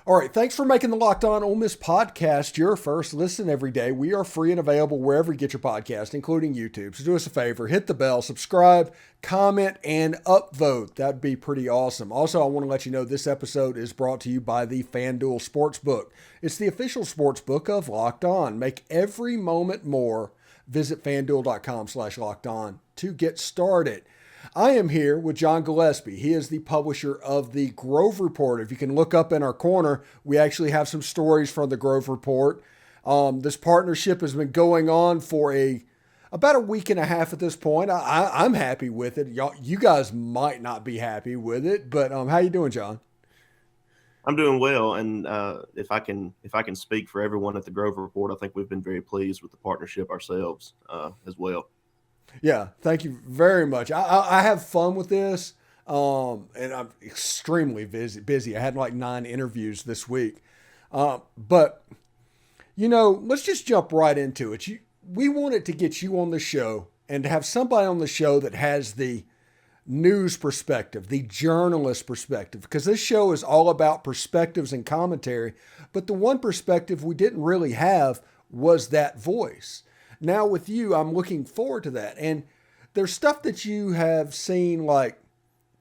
All right, thanks for making the Locked On Ole Miss podcast your first listen every day. We are free and available wherever you get your podcast, including YouTube. So do us a favor, hit the bell, subscribe, comment, and upvote. That'd be pretty awesome. Also, I want to let you know this episode is brought to you by the FanDuel Sportsbook. It's the official sportsbook of Locked On. Make every moment more. Visit FanDuel.com/Locked On to get started. I am here with John Gillespie. He is the publisher of the Grove Report. If you can look up in our corner, we actually have some stories from the Grove Report. This partnership has been going on for about a week and a half at this point. I'm happy with it. You guys might not be happy with it, but how you doing, John? I'm doing well, and if I can speak for everyone at the Grove Report, I think we've been very pleased with the partnership ourselves as well. Yeah, thank you very much. I have fun with this, and I'm extremely busy. I had like 9 interviews this week. But, let's just jump right into it. We wanted to get you on the show and to have somebody on the show that has the news perspective, the journalist perspective, because this show is all about perspectives and commentary. But the one perspective we didn't really have was that voice. Now with you, I'm looking forward to that. And there's stuff that you have seen like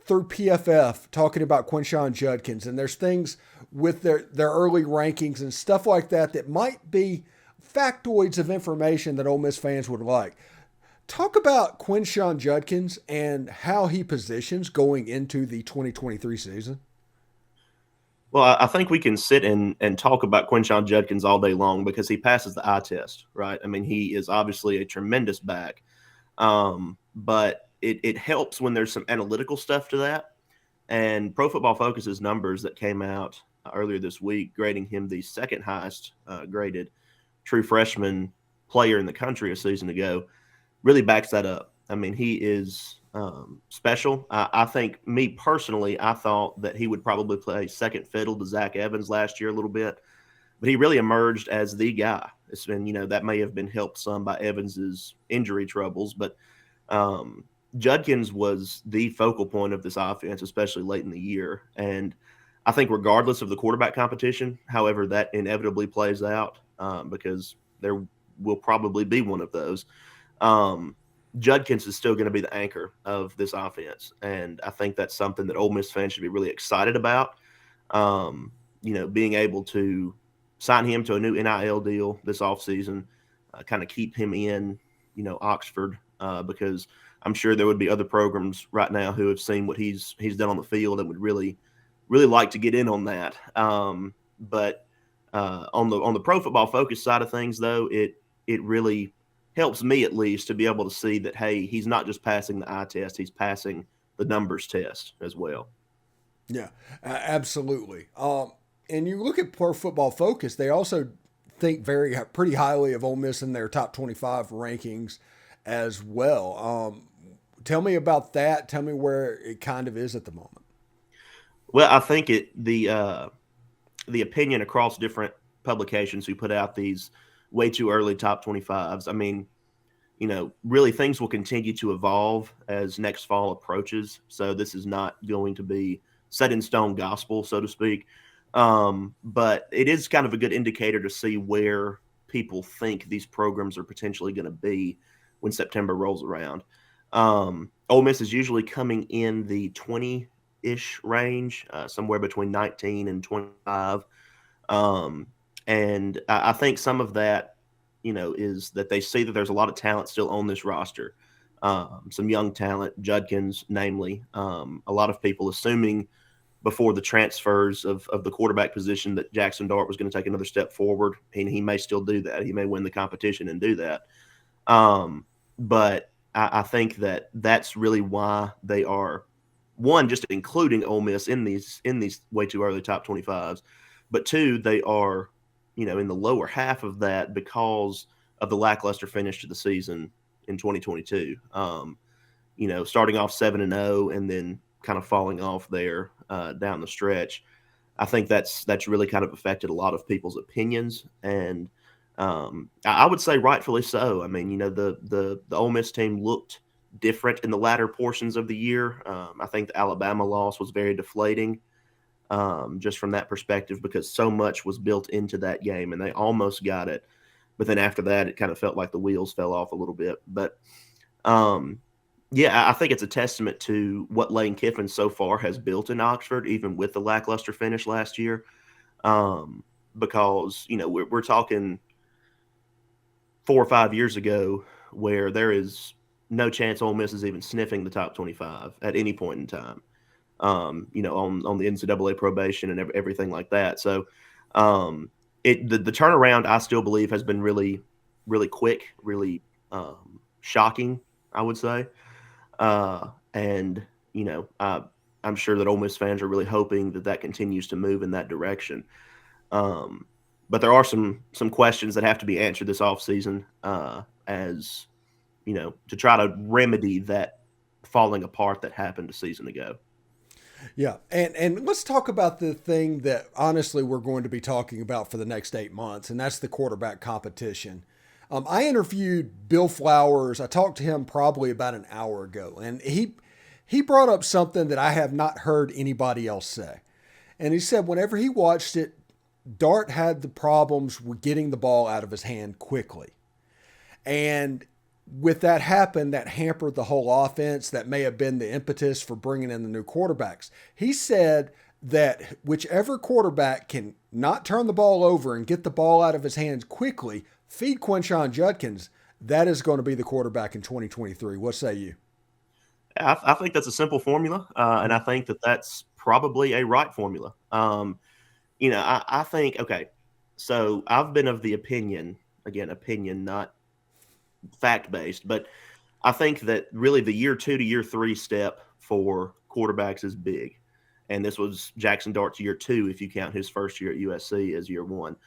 through PFF talking about Quinshon Judkins, and there's things with their early rankings and stuff like that might be factoids of information that Ole Miss fans would like. Talk about Quinshon Judkins and how he positions going into the 2023 season. Well, I think we can sit and talk about Quinshon Judkins all day long because he passes the eye test, right? I mean, he is obviously a tremendous back, but it helps when there's some analytical stuff to that. And Pro Football Focus's numbers that came out earlier this week, grading him the second highest graded true freshman player in the country a season ago, really backs that up. I mean, he is special. I think, me personally, I thought that he would probably play second fiddle to Zach Evans last year a little bit, but he really emerged as the guy. It's been, that may have been helped some by Evans's injury troubles, but Judkins was the focal point of this offense, especially late in the year. And I think regardless of the quarterback competition, however that inevitably plays out, because there will probably be one of those, Judkins is still going to be the anchor of this offense. And I think that's something that Ole Miss fans should be really excited about. Being able to sign him to a new NIL deal this offseason, kind of keep him in, Oxford, because I'm sure there would be other programs right now who have seen what he's done on the field and would really, really like to get in on that. But on the Pro Football Focus side of things, though, it really helps me at least to be able to see that, hey, he's not just passing the eye test, he's passing the numbers test as well. Yeah, absolutely. And you look at Pro Football Focus, they also think pretty highly of Ole Miss in their top 25 rankings as well. Tell me about that. Tell me where it kind of is at the moment. Well, I think the opinion across different publications who put out these way too early top 25s. I mean, really things will continue to evolve as next fall approaches. So this is not going to be set in stone gospel, so to speak. But it is kind of a good indicator to see where people think these programs are potentially going to be when September rolls around. Ole Miss is usually coming in the 20-ish range, somewhere between 19 and 25. And I think some of that, is that they see that there's a lot of talent still on this roster. Some young talent, Judkins, namely. A lot of people assuming before the transfers of the quarterback position that Jaxson Dart was going to take another step forward, and he may still do that. He may win the competition and do that. But I think that that's really why they are, one, just including Ole Miss in these way too early top 25s, but two, they are, in the lower half of that because of the lackluster finish to the season in 2022. Starting off 7-0 and then kind of falling off there down the stretch. I think that's really kind of affected a lot of people's opinions, and I would say rightfully so. I mean, the Ole Miss team looked different in the latter portions of the year. I think the Alabama loss was very deflating. just from that perspective, because so much was built into that game and they almost got it. But then after that, it kind of felt like the wheels fell off a little bit. But yeah, I think it's a testament to what Lane Kiffin so far has built in Oxford, even with the lackluster finish last year. Because, we're talking 4 or 5 years ago where there is no chance Ole Miss is even sniffing the top 25 at any point in time, on the NCAA probation and everything like that. So the turnaround, I still believe, has been really, really quick, really shocking, I would say. And, I'm sure that Ole Miss fans are really hoping that continues to move in that direction. But there are some questions that have to be answered this offseason, as, to try to remedy that falling apart that happened a season ago. Yeah, and let's talk about the thing that honestly we're going to be talking about for the next 8 months, and that's the quarterback competition. I interviewed Bill Flowers. I talked to him probably about an hour ago, and he brought up something that I have not heard anybody else say. And he said whenever he watched it, Dart had the problems with getting the ball out of his hand quickly. And with that happen, that hampered the whole offense. That may have been the impetus for bringing in the new quarterbacks. He said that whichever quarterback can not turn the ball over and get the ball out of his hands quickly, feed Quinshon Judkins, that is going to be the quarterback in 2023. What say you? I think that's a simple formula, and I think that's probably a right formula. I think, okay, so I've been of the opinion, not fact-based, but I think that really the year 2 to year 3 step for quarterbacks is big. And this was Jaxson Dart's year 2, if you count his first year at USC as year 1.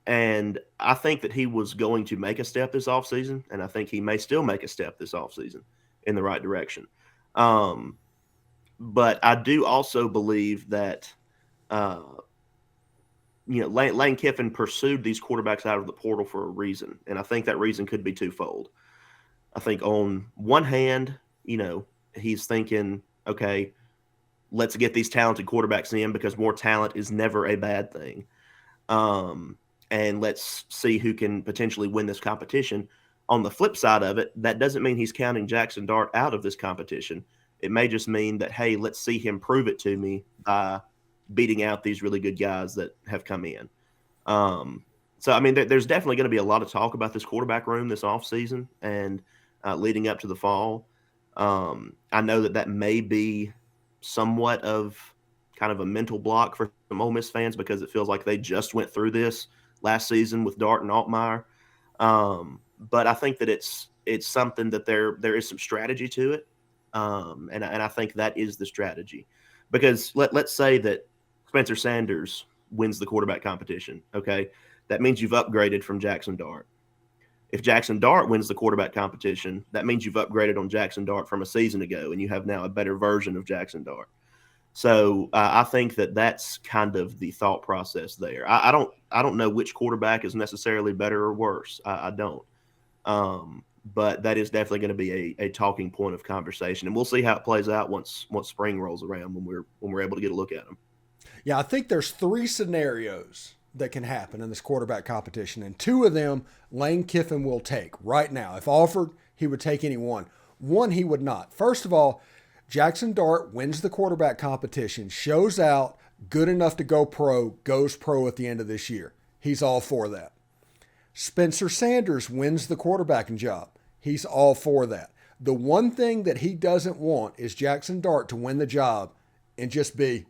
And I think that he was going to make a step this offseason, and I think he may still make a step this offseason in the right direction. But I do also believe that Lane Kiffin pursued these quarterbacks out of the portal for a reason, and I think that reason could be twofold. I think on one hand, he's thinking, okay, let's get these talented quarterbacks in because more talent is never a bad thing. And let's see who can potentially win this competition. On the flip side of it, that doesn't mean he's counting Jaxson Dart out of this competition. It may just mean that, hey, let's see him prove it to me by beating out these really good guys that have come in. So, I mean, there's definitely going to be a lot of talk about this quarterback room this offseason and leading up to the fall. I know that may be somewhat of kind of a mental block for some Ole Miss fans because it feels like they just went through this last season with Dart and Altmaier. But I think that it's something that there is some strategy to it. And I think that is the strategy. Because let's say that Spencer Sanders wins the quarterback competition, okay? That means you've upgraded from Jaxson Dart. If Jaxson Dart wins the quarterback competition, that means you've upgraded on Jaxson Dart from a season ago, and you have now a better version of Jaxson Dart. So I think that's kind of the thought process there. I don't know which quarterback is necessarily better or worse. I don't. But that is definitely going to be a talking point of conversation, and we'll see how it plays out once spring rolls around when we're able to get a look at them. Yeah, I think there's 3 scenarios that can happen in this quarterback competition, and 2 of them Lane Kiffin will take right now. If offered, he would take any one. One he would not. First of all, Jaxson Dart wins the quarterback competition, shows out, good enough to go pro, goes pro at the end of this year. He's all for that. Spencer Sanders wins the quarterbacking job. He's all for that. The one thing that he doesn't want is Jaxson Dart to win the job and just be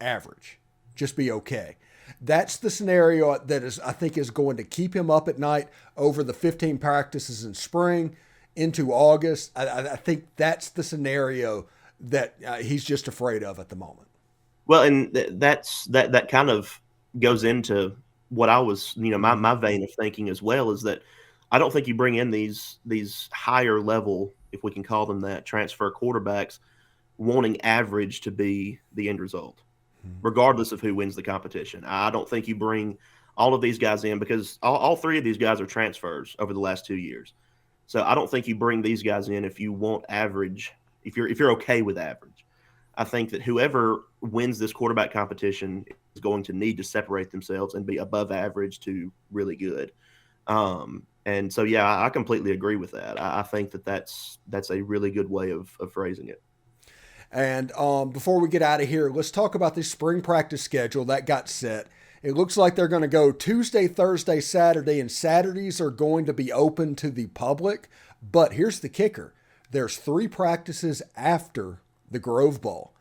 average, just be okay. That's the scenario that I think is going to keep him up at night over the 15 practices in spring into August. I think that's the scenario that he's just afraid of at the moment. Well, and that kind of goes into what I was, my vein of thinking as well, is that I don't think you bring in these higher level, if we can call them that, transfer quarterbacks wanting average to be the end result, regardless of who wins the competition. I don't think you bring all of these guys in because all 3 of these guys are transfers over the last 2 years. So I don't think you bring these guys in if you want average, if you're okay with average. I think that whoever wins this quarterback competition is going to need to separate themselves and be above average to really good. And so, yeah, I completely agree with that. I think that that's a really good way of phrasing it. And before we get out of here, let's talk about this spring practice schedule that got set. It looks like they're going to go Tuesday, Thursday, Saturday, and Saturdays are going to be open to the public. But here's the kicker. There's 3 practices after the Grove Bowl,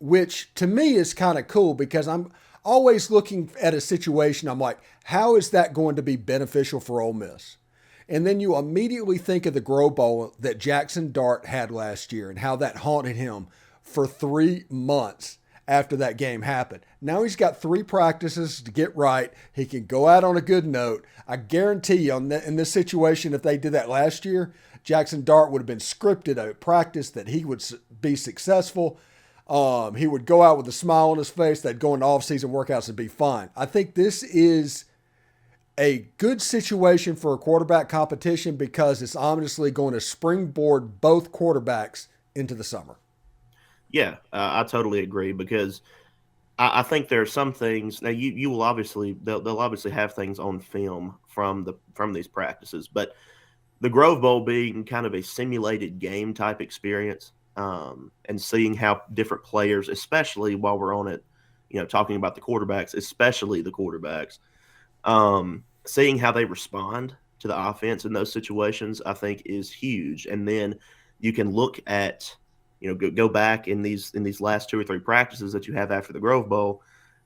which to me is kind of cool because I'm always looking at a situation. I'm like, how is that going to be beneficial for Ole Miss? And then you immediately think of the Grove Bowl that Jaxson Dart had last year and how that haunted him for 3 months after that game happened. Now he's got 3 practices to get right. He can go out on a good note. I guarantee you in this situation, if they did that last year, Jaxson Dart would have been scripted a practice that he would be successful. He would go out with a smile on his face. They'd go into off-season workouts and be fine. I think this is a good situation for a quarterback competition because it's obviously going to springboard both quarterbacks into the summer. Yeah, I totally agree because I think there are some things now. You will obviously they'll obviously have things on film from these practices, but the Grove Bowl being kind of a simulated game type experience, and seeing how different players, especially while we're on it, talking about the quarterbacks, especially the quarterbacks. Seeing how they respond to the offense in those situations, I think is huge. And then you can look at, go back in these last 2 or 3 practices that you have after the Grove Bowl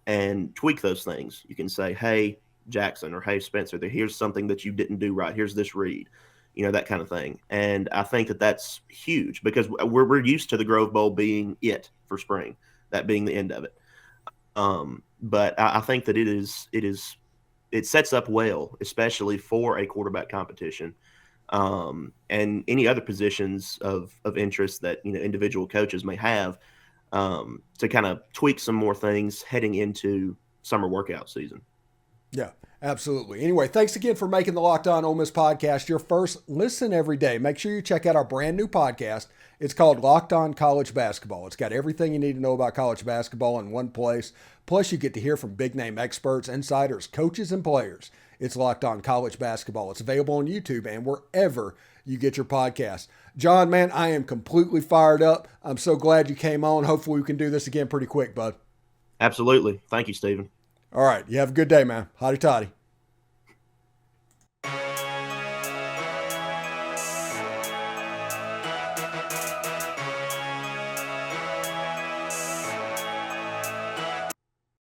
and tweak those things. You can say, hey, Jaxson, or hey, Spencer, here's something that you didn't do right. Here's this read, that kind of thing. And I think that that's huge because we're used to the Grove Bowl being it for spring, that being the end of it. But I think that it sets up well, especially for a quarterback competition, and any other positions of interest that individual coaches may have, to kind of tweak some more things heading into summer workout season. Yeah, absolutely. Anyway, thanks again for making the Locked On Ole Miss podcast your first listen every day. Make sure you check out our brand new podcast. It's called Locked On College Basketball. It's got everything you need to know about college basketball in one place. Plus, you get to hear from big-name experts, insiders, coaches, and players. It's Locked On College Basketball. It's available on YouTube and wherever you get your podcasts. John, man, I am completely fired up. I'm so glad you came on. Hopefully, we can do this again pretty quick, bud. Absolutely. Thank you, Stephen. All right. You have a good day, man. Hotty toddy.